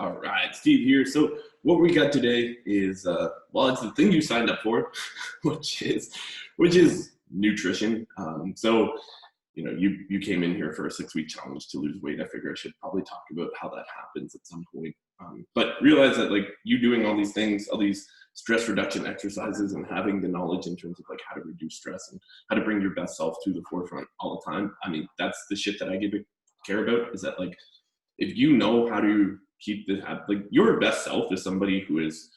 All right, Steve here. So what we got today is, well, it's the thing you signed up for, which is nutrition. You came in here for a 6-week challenge to lose weight. I figure I should probably talk about how that happens at some point. But realize that like you doing all these things, all these stress reduction exercises, and having the knowledge in terms of like how to reduce stress and how to bring your best self to the forefront all the time. I mean, that's the shit that I care about. Is that like if you know how to keep the like your best self is somebody who is,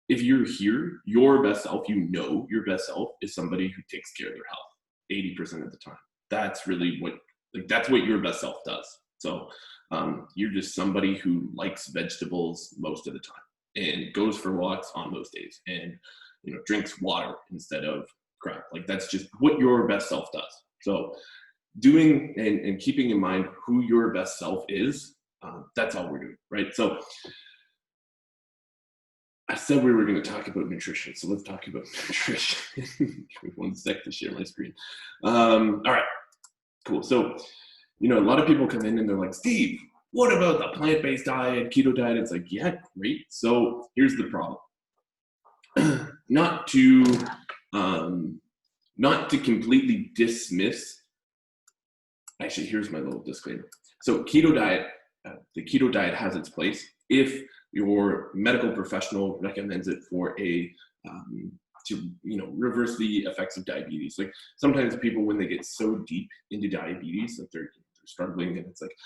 if you're here, your best self, your best self is somebody who takes care of their health 80% of the time. That's really that's what your best self does. So you're just somebody who likes vegetables most of the time and goes for walks on those days and drinks water instead of crap. Like that's just what your best self does. So doing and keeping in mind who your best self is, that's all we're doing, right? So I said we were going to talk about nutrition, so let's talk about nutrition. Give me 1 sec to share my screen. All right, cool. So, a lot of people come in and they're like, Steve, what about the plant-based diet, keto diet? It's like, yeah, great. So here's the problem. Not to completely dismiss. Actually, here's my little disclaimer. So keto diet, the keto diet has its place if your medical professional recommends it for to reverse the effects of diabetes. Like sometimes people, when they get so deep into diabetes that they're struggling, and it's like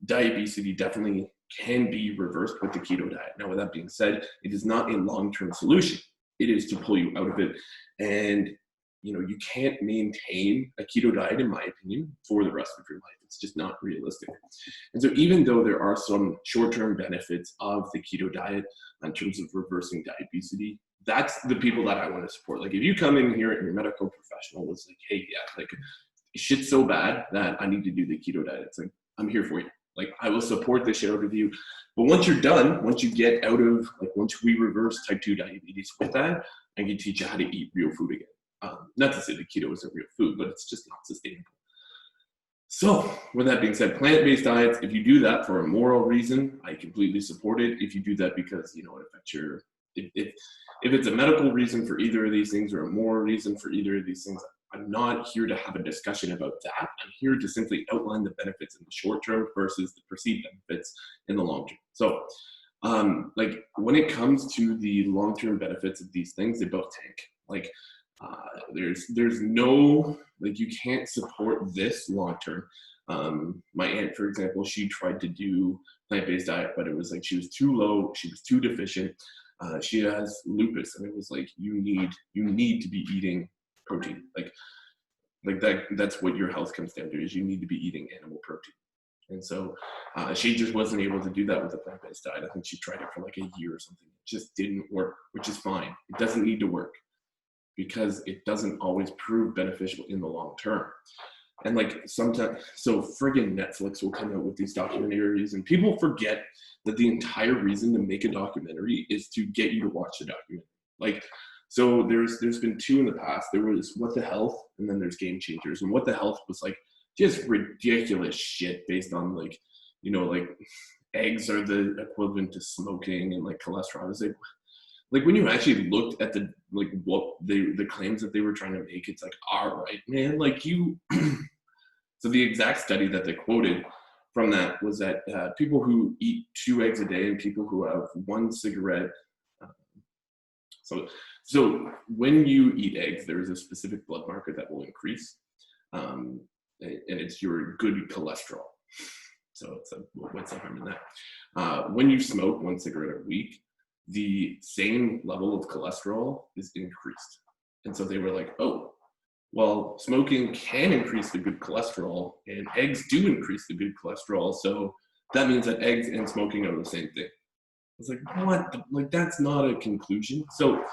diabetes definitely can be reversed with the keto diet. Now, with that being said, it is not a long-term solution. It is to pull you out of it, and you can't maintain a keto diet, in my opinion, for the rest of your life. It's just not realistic. And so even though there are some short-term benefits of the keto diet in terms of reversing diabetes, that's the people that I want to support. Like if you come in here and your medical professional was like, hey, yeah, like shit's so bad that I need to do the keto diet. It's like, I'm here for you. Like I will support the shit out of you. But once you're done, once you get out of, like once we reverse type 2 diabetes with that, I can teach you how to eat real food again. Not to say that keto isn't real food, but it's just not sustainable. So with that being said, plant-based diets, if you do that for a moral reason, I completely support it. If you do that because, it affects your, if it's a medical reason for either of these things or a moral reason for either of these things, I'm not here to have a discussion about that. I'm here to simply outline the benefits in the short term versus the perceived benefits in the long term. So like when it comes to the long-term benefits of these things, they both tank. Like there's no, like you can't support this long term. My aunt, for example, she tried to do plant-based diet, but it was like she was too low, she was too deficient. She has lupus, and it was like you need to be eating protein. Like that's what your health comes down to, is you need to be eating animal protein. And so she just wasn't able to do that with the plant-based diet. I think she tried it for like a year or something. It just didn't work, which is fine. It doesn't need to work, because it doesn't always prove beneficial in the long term. And like sometimes, so friggin' Netflix will come out with these documentaries, and people forget that the entire reason to make a documentary is to get you to watch the documentary. Like, so there's been 2 in the past. There was What the Health, and then there's Game Changers. And What the Health was like just ridiculous shit based on like, like eggs are the equivalent to smoking, and like cholesterol. I was like when you actually looked at the claims that they were trying to make, it's like, all right, man, like you. So the exact study that they quoted from that was that people who eat 2 eggs a day and people who have 1 cigarette. So when you eat eggs, there is a specific blood marker that will increase, and it's your good cholesterol. So it's what's the harm in that? When you smoke 1 cigarette a week, the same level of cholesterol is increased. And so they were like, oh, well, smoking can increase the good cholesterol, and eggs do increase the good cholesterol. So that means that eggs and smoking are the same thing. It's like, what? Like, that's not a conclusion. So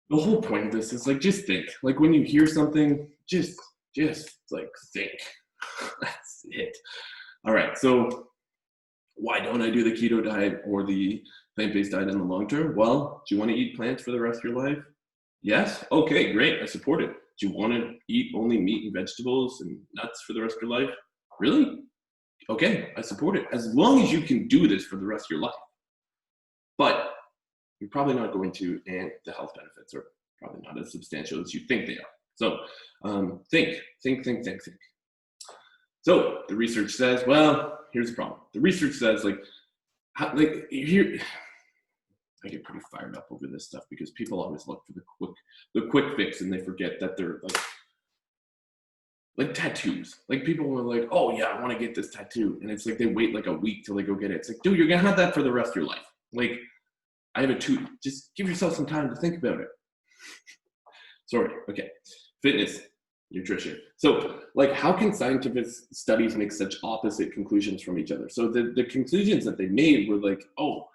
the whole point of this is like, just think. Like when you hear something, just like think. That's it. All right. So why don't I do the keto diet or the plant-based diet in the long term? Well, do you want to eat plants for the rest of your life? Yes? Okay, great. I support it. Do you want to eat only meat and vegetables and nuts for the rest of your life? Really? okay, I support it, as long as you can do this for the rest of your life. But you're probably not going to, and the health benefits are probably not as substantial as you think they are. So think. So the research says, well, here's the problem. The research says, here, I get pretty fired up over this stuff because people always look for the quick fix, and they forget that they're like tattoos. Like people were like, oh yeah, I want to get this tattoo, and it's like they wait like a week till they go get it. It's like, dude, you're gonna have that for the rest of your life. Like, I have a tooth. Just give yourself some time to think about it. Sorry. Okay. Fitness, nutrition. So, like, how can scientific studies make such opposite conclusions from each other? So the conclusions that they made were like, oh,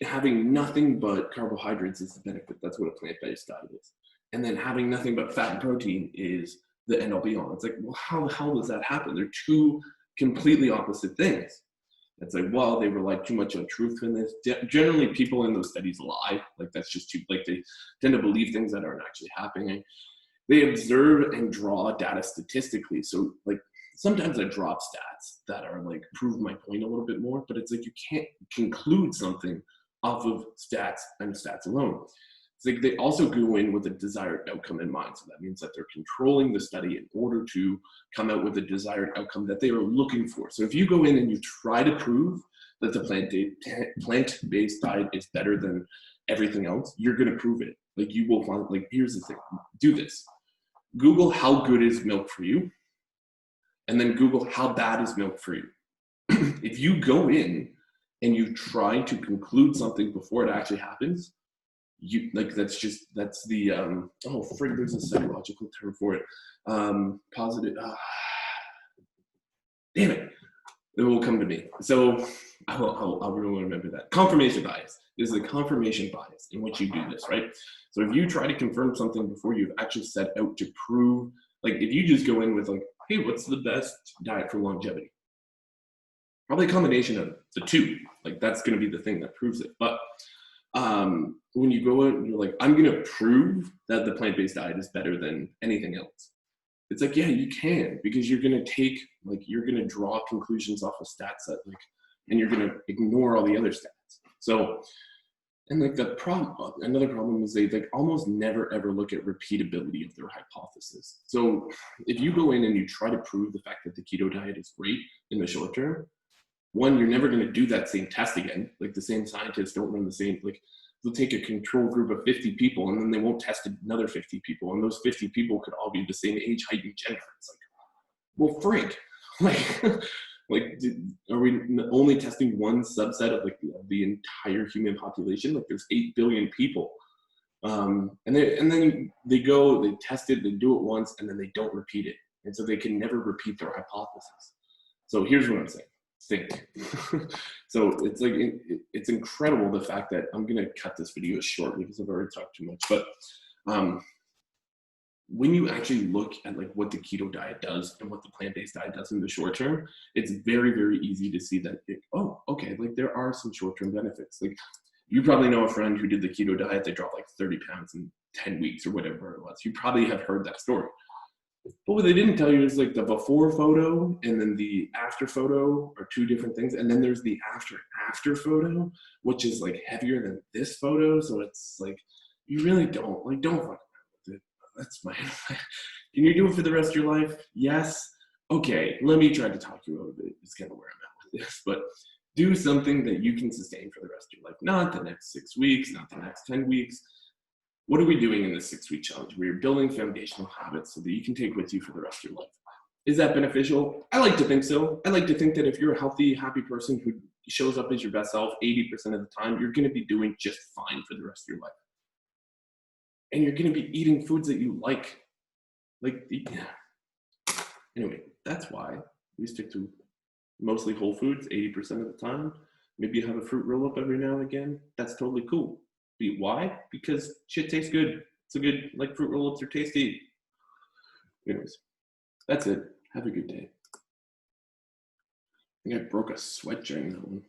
having nothing but carbohydrates is the benefit. That's what a plant-based diet is. And then having nothing but fat and protein is the end all be all. It's like, well, how the hell does that happen? They're two completely opposite things. It's like, well, they rely too much on truthfulness. Generally, people in those studies lie. Like, that's just too, like, they tend to believe things that aren't actually happening. They observe and draw data statistically. So, like, sometimes I drop stats that are, like, prove my point a little bit more, but it's like you can't conclude something off of stats and stats alone. It's like they also go in with a desired outcome in mind. So that means that they're controlling the study in order to come out with a desired outcome that they are looking for. So if you go in and you try to prove that the plant-based diet is better than everything else, you're going to prove it. Like, you will find, like, here's the thing, do this. Google how good is milk for you, and then Google how bad is milk for you. If you go in and you try to conclude something before it actually happens, you like, that's the oh frig, there's a psychological term for it, positive, damn it will come to me. So I'll really remember that. Confirmation bias. This is a confirmation bias in which you do this, right? So if you try to confirm something before you've actually set out to prove, like, if you just go in with like, hey, what's the best diet for longevity? Probably a combination of the two. Like, that's going to be the thing that proves it. But when you go in and you're like, I'm going to prove that the plant-based diet is better than anything else. It's like, yeah, you can, because you're going to you're going to draw conclusions off of stats that, like, and you're going to ignore all the other stats. So, and like another problem is they like almost never ever look at repeatability of their hypothesis. So if you go in and you try to prove the fact that the keto diet is great in the short term, one, you're never going to do that same test again. Like, the same scientists don't run the same, like, they'll take a control group of 50 people and then they won't test another 50 people. And those 50 people could all be the same age, height, and gender. It's like, well, frig. Like, are we only testing one subset of like the entire human population? Like, there's 8 billion people. And then they go, they test it, they do it once, and then they don't repeat it. And so they can never repeat their hypothesis. So here's what I'm saying. Think. So it's like, it's incredible the fact that I'm going to cut this video short because I've already talked too much. But when you actually look at like what the keto diet does and what the plant-based diet does in the short term, it's very, very easy to see that, oh, okay, like there are some short-term benefits. Like, you probably know a friend who did the keto diet, they dropped like 30 pounds in 10 weeks or whatever it was. You probably have heard that story. But what they didn't tell you is like the before photo and then the after photo are two different things. And then there's the after photo, which is like heavier than this photo. So it's like, you really don't fuck around with it. That's my, can you do it for the rest of your life? Yes. Okay, let me try to talk you out of it. It's kind of where I'm at with this, but do something that you can sustain for the rest of your life. Not the next 6 weeks, not the next 10 weeks. What are we doing in this 6-week challenge? We're building foundational habits so that you can take with you for the rest of your life. Is that beneficial? I like to think so. I like to think that if you're a healthy, happy person who shows up as your best self 80% of the time, you're going to be doing just fine for the rest of your life. And you're going to be eating foods that you like. Anyway, that's why we stick to mostly whole foods 80% of the time. Maybe you have a fruit roll-up every now and again. That's totally cool. Why? Because shit tastes good. It's a good, like, fruit roll-ups are tasty. Anyways, that's it. Have a good day. I think I broke a sweat during that one.